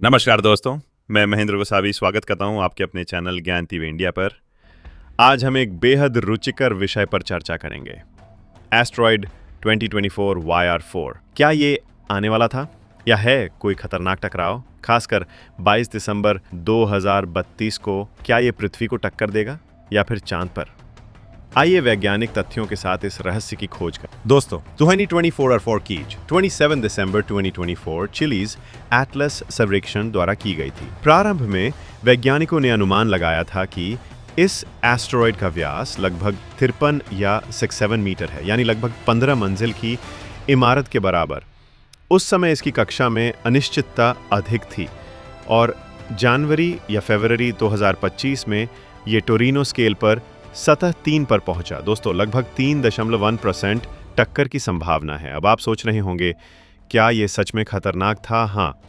नमस्कार दोस्तों, मैं महेंद्र गोसावी स्वागत करता हूं आपके अपने चैनल ज्ञान टीवी इंडिया पर। आज हम एक बेहद रुचिकर विषय पर चर्चा करेंगे, एस्ट्रॉयड 2024 YR4। क्या ये आने वाला था या है कोई खतरनाक टकराव, खासकर 22 दिसंबर 2032 को? क्या ये पृथ्वी को टक्कर देगा या फिर चांद पर? आइए वैज्ञानिक तथ्यों के साथ इस रहस्य की खोज करें। दोस्तों, 2024 और 4 कीज 27 दिसंबर 2024 चिलीज एटलस सर्वेक्षण द्वारा की गई थी। प्रारंभ में वैज्ञानिकों ने अनुमान लगाया था कि इस एस्टेरॉयड का व्यास लगभग 53 या 67 मीटर है, यानी लगभग 15 मंजिल की इमारत के बराबर। उस समय इसकी कक्षा में अनिश्चितता अधिक थी और जनवरी या फरवरी 2025 में ये टोरिनो स्केल पर सतह 3 पर पहुंचा। दोस्तों, लगभग 3.1% टक्कर की संभावना है। अब आप सोच रहे होंगे, क्या यह सच में खतरनाक था? हाँ,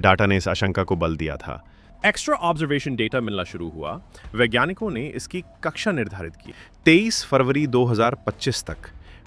डाटा ने इस आशंका को बल दिया था। एक्स्ट्रा ऑब्जर्वेशन डेटा मिलना शुरू हुआ। वैज्ञानिकों ने इसकी कक्षा निर्धारित की। 23 फरवरी 2025 तक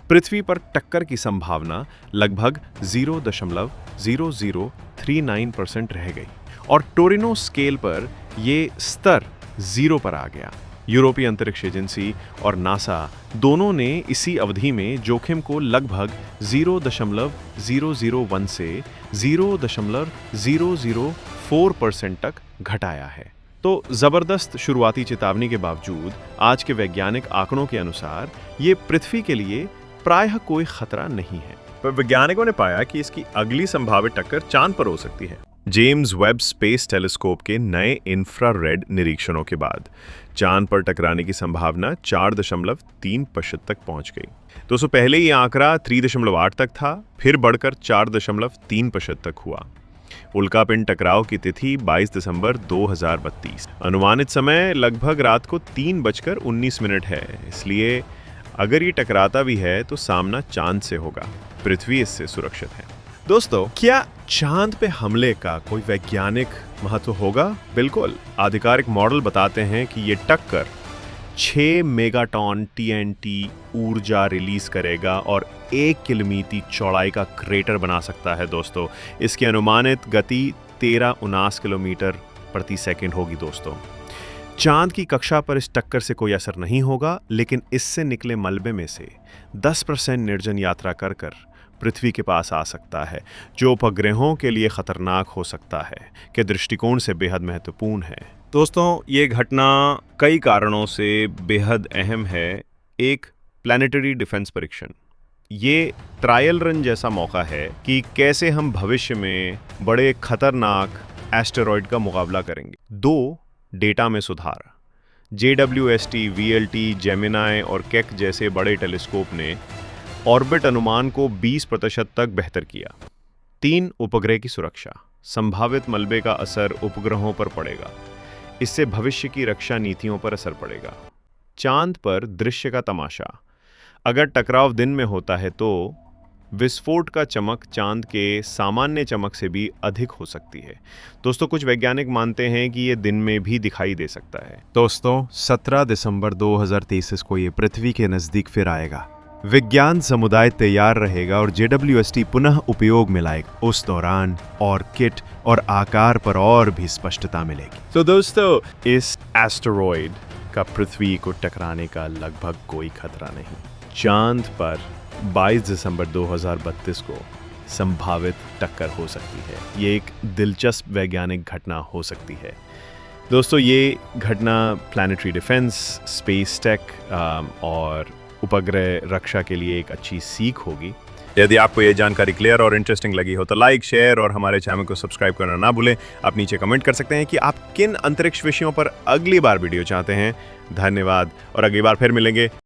पृथ्वी पर टक्कर की संभावना लगभग 0.0039% रह गई और टोरिनो स्केल पर यह स्तर 0 पर आ गया। यूरोपीय अंतरिक्ष एजेंसी और नासा दोनों ने इसी अवधि में जोखिम को लगभग 0.001 से 0.004% तक घटाया है। तो जबरदस्त शुरुआती चेतावनी के बावजूद आज के वैज्ञानिक आंकड़ों के अनुसार ये पृथ्वी के लिए प्रायः कोई खतरा नहीं है। पर वैज्ञानिकों ने पाया कि इसकी अगली संभावित टक्कर चांद पर हो सकती है। जेम्स वेब स्पेस टेलीस्कोप के नए इंफ्रारेड निरीक्षणों के बाद चांद पर टकराने की संभावना 4.3% तक पहुंच गई। दोस्तों, पहले ये आंकड़ा 3.8 तक था, फिर बढ़कर 4.3% तक हुआ। उल्कापिंड टकराव की तिथि 22 दिसंबर 2032। अनुमानित समय लगभग रात को 3:19 है। इसलिए अगर ये टकराता भी है तो सामना चांद से होगा। पृथ्वी इससे सुरक्षित है। दोस्तों, क्या चांद पे हमले का कोई वैज्ञानिक महत्व होगा? बिल्कुल। आधिकारिक मॉडल बताते हैं कि ये टक्कर 6 मेगाटन TNT ऊर्जा रिलीज करेगा और 1 किलोमीटर चौड़ाई का क्रेटर बना सकता है। दोस्तों, इसकी अनुमानित गति 1379 किलोमीटर प्रति सेकंड होगी। दोस्तों, चांद की कक्षा पर इस टक्कर से कोई असर नहीं होगा, लेकिन इससे निकले मलबे में से 10% निर्जन यात्रा कर पृथ्वी के पास आ सकता है, जो उपग्रहों के लिए खतरनाक हो सकता है के दृष्टिकोण से बेहद महत्वपूर्ण है। दोस्तों, ये घटना कई कारणों से बेहद अहम है। एक, प्लैनेटरी डिफेंस परीक्षण। ये ट्रायल रन जैसा मौका है कि कैसे हम भविष्य में बड़े खतरनाक एस्टेरॉयड का मुकाबला करेंगे। 2, डेटा में सुधार। JWST, VLT, जेमिनाई और केक जैसे बड़े टेलीस्कोप ने ऑर्बिट अनुमान को 20% तक बेहतर किया। 3, उपग्रह की सुरक्षा। संभावित मलबे का असर उपग्रहों पर पड़ेगा। इससे भविष्य की रक्षा नीतियों पर असर पड़ेगा। चांद पर दृश्य का तमाशा। अगर टकराव दिन में होता है तो विस्फोट का चमक चांद के सामान्य चमक से भी अधिक हो सकती है। दोस्तों, कुछ वैज्ञानिक मानते हैं कि ये दिन में भी दिखाई दे सकता है। दोस्तों, 17 दिसंबर 2033 को ये पृथ्वी के नजदीक फिर आएगा। विज्ञान समुदाय तैयार रहेगा और JWST पुनः उपयोग में लाएगा। उस दौरान ऑर्किड और आकार पर और भी स्पष्टता मिलेगी। तो दोस्तों, इस एस्टेरॉयड का पृथ्वी को टकराने का लगभग कोई खतरा नहीं। चांद पर 22 दिसंबर 2032 को संभावित टक्कर हो सकती है। ये एक दिलचस्प वैज्ञानिक घटना हो सकती है। दोस्तों, ये घटना प्लैनेटरी डिफेंस, स्पेस टेक और उपग्रह रक्षा के लिए एक अच्छी सीख होगी। यदि आपको ये जानकारी क्लियर और इंटरेस्टिंग लगी हो तो लाइक, शेयर और हमारे चैनल को सब्सक्राइब करना ना भूलें। आप नीचे कमेंट कर सकते हैं कि आप किन अंतरिक्ष विषयों पर अगली बार वीडियो चाहते हैं। धन्यवाद और अगली बार फिर मिलेंगे।